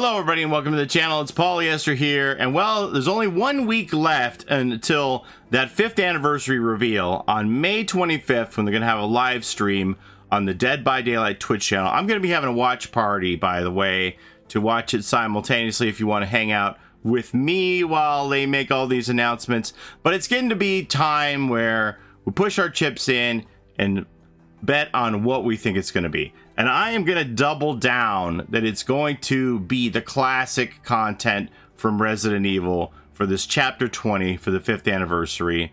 Hello everybody and welcome to the channel. It's Paulie, Esther here, and well, there's only 1 week left until that 5th anniversary reveal on May 25th when they're going to have a live stream on the Dead by Daylight Twitch channel. I'm going to be having a watch party, by the way, to watch it simultaneously if you want to hang out with me while they make all these announcements. But it's getting to be time where we push our chips in and bet on what we think it's going to be. And I am going to double down that it's going to be the classic content from Resident Evil for this Chapter 20 for the 5th anniversary.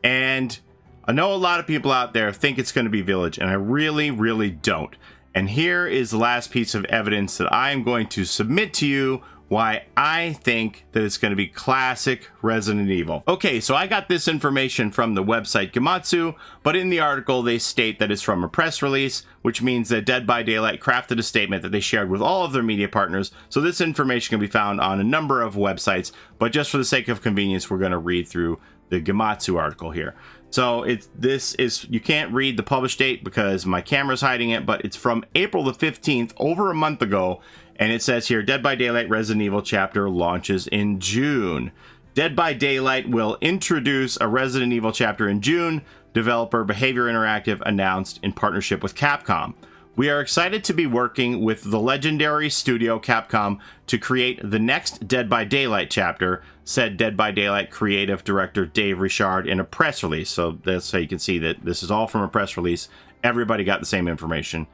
And I know a lot of people out there think it's going to be Village, and I really, really don't. And here is the last piece of evidence that I am going to submit to you why I think that it's going to be classic Resident Evil. Okay, so I got this information from the website Gematsu, but in the article they state that it's from a press release, which means that Dead by Daylight crafted a statement that they shared with all of their media partners. So this information can be found on a number of websites, but just for the sake of convenience, we're going to read through the Gematsu article here. So you can't read the published date because my camera's hiding it, but it's from April the 15th, over a month ago. And it says here, Dead by Daylight Resident Evil chapter launches in June. Dead by Daylight will introduce a Resident Evil chapter in June. Developer Behavior Interactive announced in partnership with Capcom. We are excited to be working with the legendary studio Capcom to create the next Dead by Daylight chapter, said Dead by Daylight creative director Dave Richard in a press release. So that's how you can see that this is all from a press release. Everybody got the same information.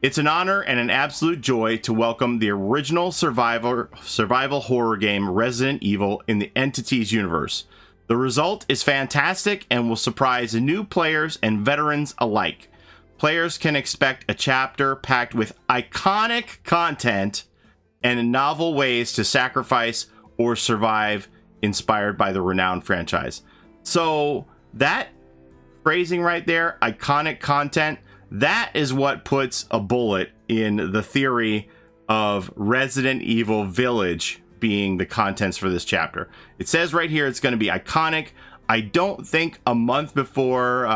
It's an honor and an absolute joy to welcome the original survival horror game Resident Evil in the Entities universe. The result is fantastic and will surprise new players and veterans alike. Players can expect a chapter packed with iconic content and novel ways to sacrifice or survive inspired by the renowned franchise. So that phrasing right there, iconic content, that is what puts a bullet in the theory of Resident Evil Village being the contents for this chapter. It says right here it's going to be iconic. I don't think a month before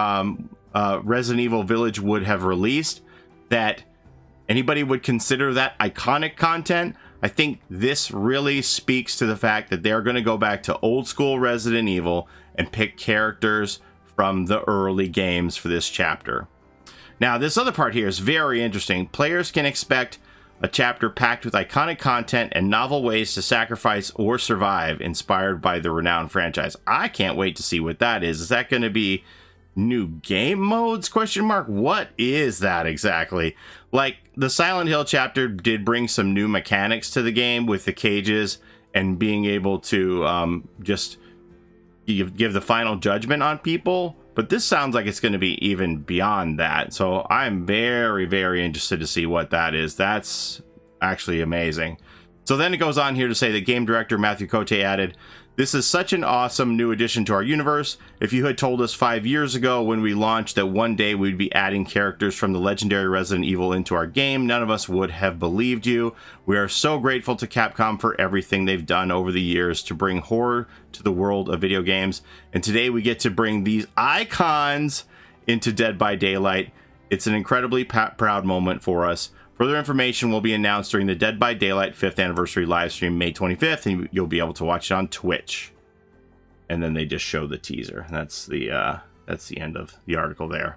Resident Evil Village would have released that anybody would consider that iconic content. I think this really speaks to the fact that they're going to go back to old school Resident Evil and pick characters from the early games for this chapter. Now, this other part here is very interesting. Players can expect a chapter packed with iconic content and novel ways to sacrifice or survive inspired by the renowned franchise. I can't wait to see what that is. Is that going to be new game modes? Question mark. What is that exactly? Like, the Silent Hill chapter did bring some new mechanics to the game with the cages and being able to just give the final judgment on people. But this sounds like it's going to be even beyond that. So I'm very, very interested to see what that is. That's actually amazing. So then it goes on here to say that game director Matthew Cote added, "This is such an awesome new addition to our universe. If you had told us 5 years ago when we launched that one day we'd be adding characters from the legendary Resident Evil into our game, none of us would have believed you. We are so grateful to Capcom for everything they've done over the years to bring horror to the world of video games. And today we get to bring these icons into Dead by Daylight. It's an incredibly proud moment for us. Further information will be announced during the Dead by Daylight 5th anniversary live stream May 25th, and you'll be able to watch it on Twitch." And then they just show the teaser. That's the end of the article there.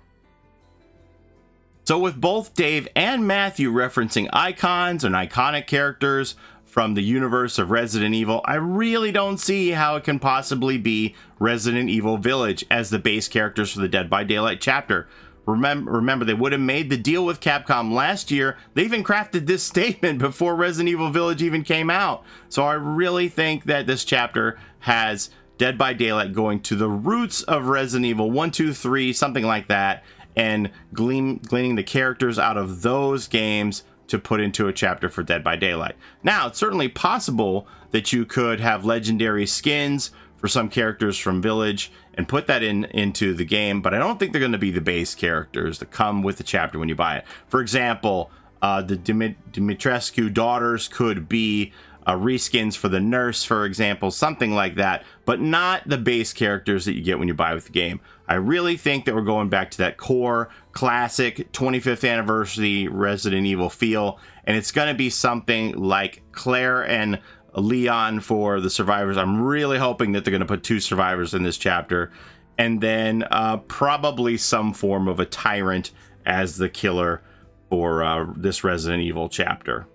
So with both Dave and Matthew referencing icons and iconic characters from the universe of Resident Evil, I really don't see how it can possibly be Resident Evil Village as the base characters for the Dead by Daylight chapter. Remember, they would have made the deal with Capcom last year. They even crafted this statement before Resident Evil Village even came out. So I really think that this chapter has Dead by Daylight going to the roots of Resident Evil 1, 2, 3, something like that, and gleaning the characters out of those games to put into a chapter for Dead by Daylight. Now, it's certainly possible that you could have legendary skins for some characters from Village and put that into the game, but I don't think they're going to be the base characters that come with the chapter when you buy it. For example, the Dimitrescu daughters could be reskins for the nurse, for example, something like that, but not the base characters that you get when you buy with the game. I really think that we're going back to that core, classic 25th anniversary Resident Evil feel, and it's going to be something like Claire and Leon for the survivors. I'm really hoping that they're going to put 2 survivors in this chapter, and then probably some form of a tyrant as the killer for this Resident Evil chapter.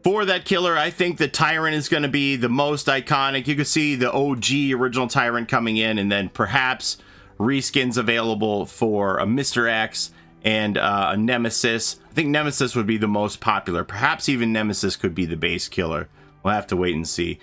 For that killer, I think the Tyrant is going to be the most iconic. You can see the OG original Tyrant coming in, and then perhaps reskins available for a Mr. X and a Nemesis. I think Nemesis would be the most popular. Perhaps even Nemesis could be the base killer. We'll have to wait and see.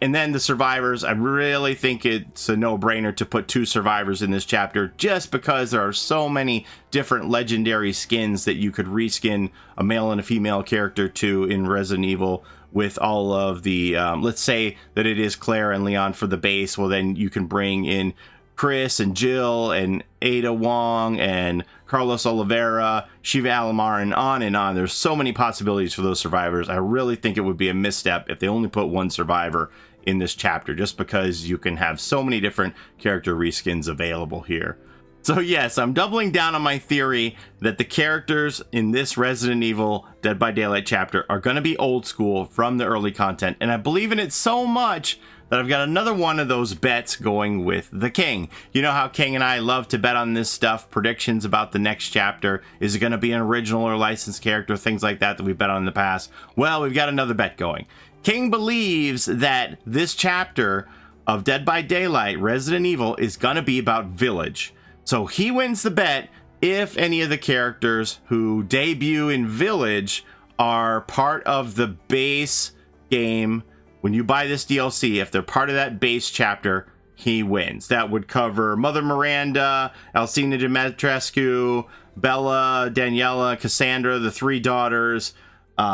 And then the survivors, I really think it's a no-brainer to put 2 survivors in this chapter, just because there are so many different legendary skins that you could reskin a male and a female character to in Resident Evil with all of the, let's say that it is Claire and Leon for the base. Well, then you can bring in Chris and Jill and Ada Wong and Carlos Oliveira, Shiva Alomar, and on and on. There's so many possibilities for those survivors. I really think it would be a misstep if they only put 1 survivor in this chapter, just because you can have so many different character reskins available here. So yes, I'm doubling down on my theory that the characters in this Resident Evil Dead by Daylight chapter are going to be old school from the early content, and I believe in it so much that I've got another one of those bets going with the King. You know how King and I love to bet on this stuff, predictions about the next chapter. Is it going to be an original or licensed character, things like that we bet on in the past? Well, we've got another bet going. King believes that this chapter of Dead by Daylight, Resident Evil, is going to be about Village. So he wins the bet if any of the characters who debut in Village are part of the base game. When you buy this DLC, if they're part of that base chapter, he wins. That would cover Mother Miranda, Alcina Dimitrescu, Bella, Daniela, Cassandra, the 3 daughters,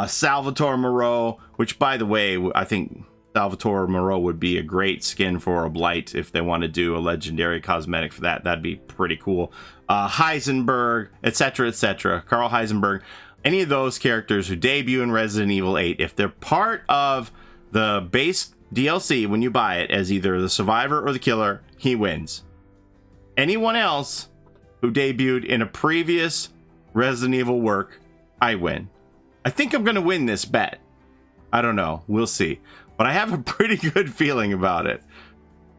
Salvatore Moreau, which, by the way, I think Salvatore Moreau would be a great skin for a Blight if they want to do a legendary cosmetic for that. That'd be pretty cool. Heisenberg, etc., etc. Carl Heisenberg. Any of those characters who debut in Resident Evil 8, if they're part of the base DLC when you buy it as either the survivor or the killer, he wins. Anyone else who debuted in a previous Resident Evil work, I win. I think I'm going to win this bet. I don't know. We'll see. But I have a pretty good feeling about it.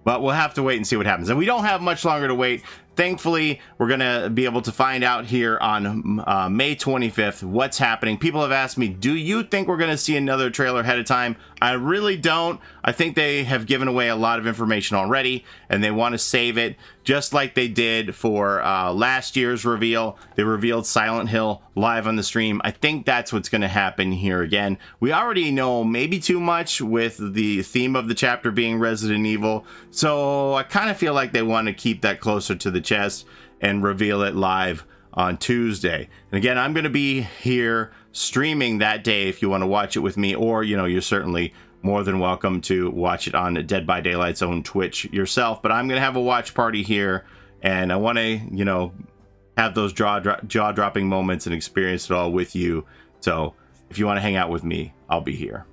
But we'll have to wait and see what happens. And we don't have much longer to wait. Thankfully, we're going to be able to find out here on May 25th what's happening. People have asked me, do you think we're going to see another trailer ahead of time? I really don't. I think they have given away a lot of information already, and they want to save it, just like they did for last year's reveal. They revealed Silent Hill live on the stream. I think that's what's going to happen here again. We already know maybe too much with the theme of the chapter being Resident Evil, so I kind of feel like they want to keep that closer to the chest and reveal it live on Tuesday. And again, I'm going to be here streaming that day if you want to watch it with me, or you're certainly more than welcome to watch it on Dead by Daylight's own Twitch yourself. But I'm going to have a watch party here, and I want to have those jaw-dropping moments and experience it all with you. So if you want to hang out with me, I'll be here.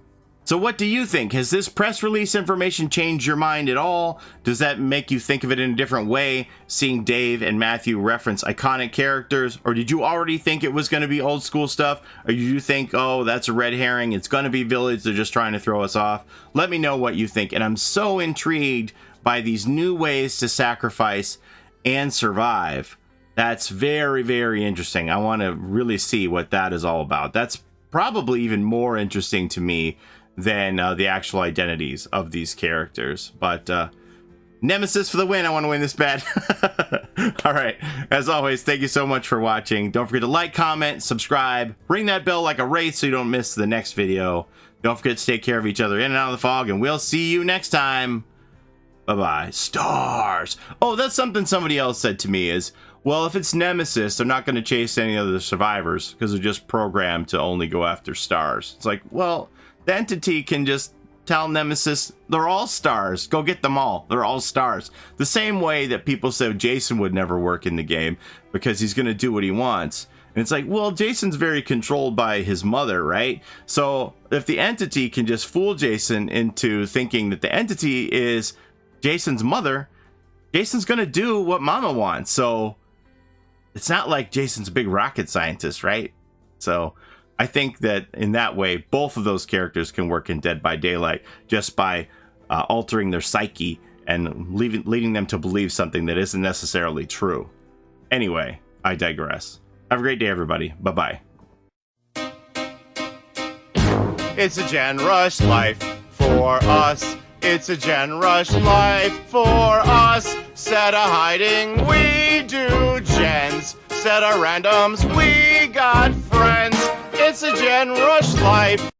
So what do you think? Has this press release information changed your mind at all? Does that make you think of it in a different way, seeing Dave and Matthew reference iconic characters? Or did you already think it was going to be old school stuff? Or did you think, oh, that's a red herring, it's going to be Village, they're just trying to throw us off? Let me know what you think. And I'm so intrigued by these new ways to sacrifice and survive. That's very, very interesting. I want to really see what that is all about. That's probably even more interesting to me than the actual identities of these characters. But Nemesis for the win. I want to win this bet. All right. As always, thank you so much for watching. Don't forget to like, comment, subscribe, ring that bell like a wraith so you don't miss the next video. Don't forget to take care of each other in and out of the fog, and we'll see you next time. Bye-bye. Stars. Oh, that's something somebody else said to me is, well, if it's Nemesis, they're not going to chase any other survivors because they're just programmed to only go after stars. It's like, well, the entity can just tell Nemesis, they're all stars. Go get them all. They're all stars. The same way that people said Jason would never work in the game because he's going to do what he wants. And it's like, well, Jason's very controlled by his mother, right? So if the entity can just fool Jason into thinking that the entity is Jason's mother, Jason's going to do what Mama wants. So it's not like Jason's a big rocket scientist, right? So I think that in that way, both of those characters can work in Dead by Daylight just by altering their psyche and leading them to believe something that isn't necessarily true. Anyway, I digress. Have a great day, everybody. Bye-bye. It's a Gen Rush life for us. It's a Gen Rush life for us. Set a hiding, we do gens. Set a randoms, we got friends. It's a Gen Rush life.